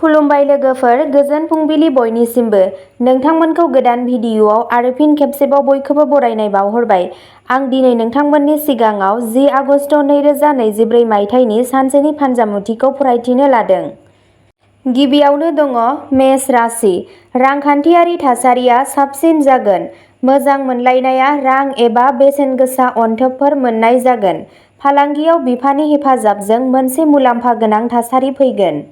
खुलुमबाय लोगोफोर, गोजोन फुंबिलि बयनिसिमबो। नोंथांमोनखौ गोदान भिडिअ'आव आरो फिन खेबसेबाव बयखौबो बरायनाय बावहरबाय। आं दिनै नोंथांमोननि सिगाङाव 10 आगस्ट 2024 मायथाइनि सानसेनि फानजामुथिखौ फरायथिनो लादों। गिबियावनो दङ मेष राशि। रांखान्थियारि थासारिया साबसिन जागोन। मोजां मोनलायनाया रां एबा बेसेनगोसा अनथोबफोर मोन्नाय जागोन। फालांगियाव बिफानि हेफाजाबजों मोनसे मुलाम्फा गोनां थासारि फैगोन।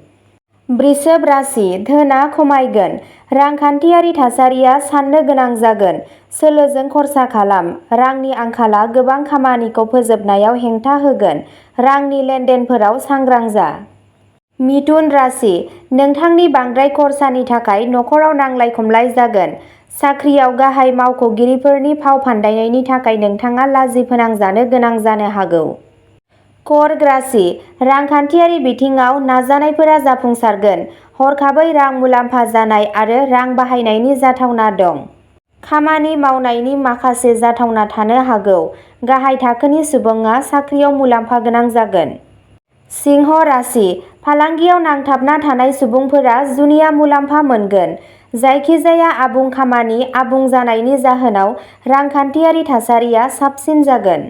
वृषभ राशि। धोनआ खमायगोन। रांखान्थियारि थासारिया साननो गोनां जागोन। सोलोजों खर्सा खालाम। रांनि आंखालआ गोबां खामानिखौ फोजोबनायाव हेंथा होगोन। रांनि लेनदेनफोराव सांग्रां जा। मिथुन राशि। नोंथांनि बांद्राय खरसानि थाखाय नखराव नांलाय-खमलाय जागोन। साख्रियाव गाहाय मावख'गिरिफोरनि फाव फान्दायनायनि थाखाय नोंथाङा लाजि फोनांजानो गोनां जानो हागौ। कर्क राशि। रांखान्थियारि बिथिङाव नाजानायफोरा जाफुंसारगोन। हरखाबै रां मुलाम्फा जानाय आरो रां बाहायनायनि जाथावना दं। खामानि मावनायनि माखासे जाथावना थानो हागौ। गाहाय थाखोनि सुबुङा साख्रियाव मुलाम्फा गोनां जागोन। सिंह राशि। फालांगियाव नांथाबना थानाय सुबुंफोरा जुनिया मुलाम्फा मोनगोन। जायखिजाया आबुं खामानि आबुं जानायनि जाहोनाव रांखान्थियारि थासारिया साबसिन जागोन।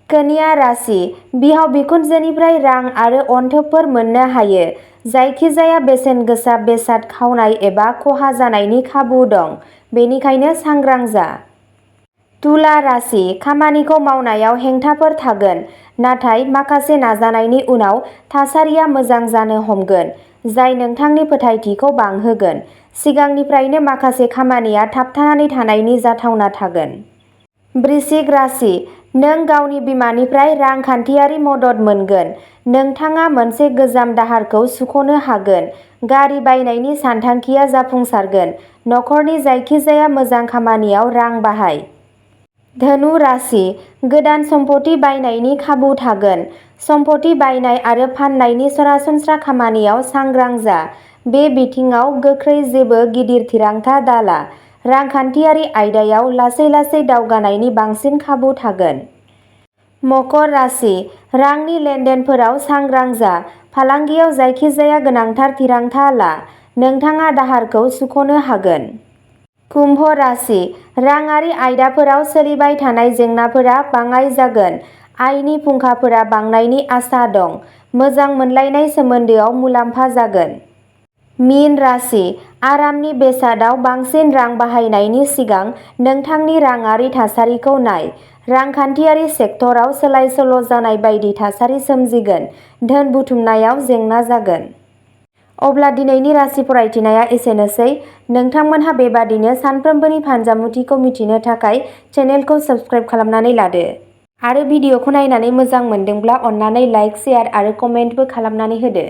कन्या राशि। बिहाव-बिखुनजोनिफ्राय रां आरो अनथोबफोर मोननो हायो। जायखिजाया बेसेनगोसा बेसाद खावनाय एबा खहा जानायनि खाबु दं, बेनिखायनो सांग्रां जा। तुला राशि। खामानिखौ मावनायाव हेंथाफोर थागोन, नाथाय माखासे नाजानायनि उनाव थासारिया मोजां जानो हमगोन, जाय नोंथांनि फोथायथिखौ बांहोगोन। सिगांनिफ्रायनो माखासे खामानिया थाबथानानै थानायनि जाथावना थागोन। वृश्चिक राशि। नों गावनि बिमानिफ्राय रांखान्थियारि मदद मोनगोन। नोंथाङा मोनसे गोजाम दाहारखौ सुख'नो हागोन। गारि बायनायनि सानथांखिआ जाफुंसारगोन। नखरनि जायखिजाया मोजां खामानियाव रां बाहाय। धनु राशि। गोदान सम्पथि बायनायनि खाबु थागोन। सम्पथि बायनाय आरो फाननायनि सरासनस्रा खामानियाव सांग्रां जा। बे बिथिङाव गोख्रै जेबो गिदिर थिरांथा दाला। रांखान्थियारि आयदायाव लासै-लासै दावगानायनि बांसिन खाबु थागोन। मकर राशि। रांनि लेनदेनफोराव सांग्रां जा। फालांगियाव जायखिजाया गोनांथार थिरांथा ला। नोंथाङा दाहारखौ सुख'नो हागोन। कुम्भ राशि। राङारि आयदाफोराव सोलिबाय थानाय जेंनाफोरा बाङाइ जागोन। आयनि फुंखाफोरा बांनायनि आसा दं। मोजां मोनलायनाय सोमोन्दोआव मुलाम्फा जागोन। मीन राशि। आरामनि बेसादआव बांसिन रां बाहायनायनि सिगां नोंथांनि राङारि थासारिखौ नाय। रांखान्थियारि सेक्टराव सोलाय-सोल' जानाय बायदि थासारि सोमजिगोन। धोन बुथुमनायाव जेंना जागोन। अब्ला दिनैनि राशि फरायथिनाया एसेनोसै। नोंथांमोनहा बेबादिनो सानफ्रोमबोनि फानजामुथिखौ मिथिनो थाखाय चेनेलखौ साबस्क्राइब खालामनानै लादो। आरो भिडिअ'खौ नायनानै मोजां मोनदोंब्ला अन्नानै लाइक, शेयार आरो कमेन्टबो खालामनानै होदो।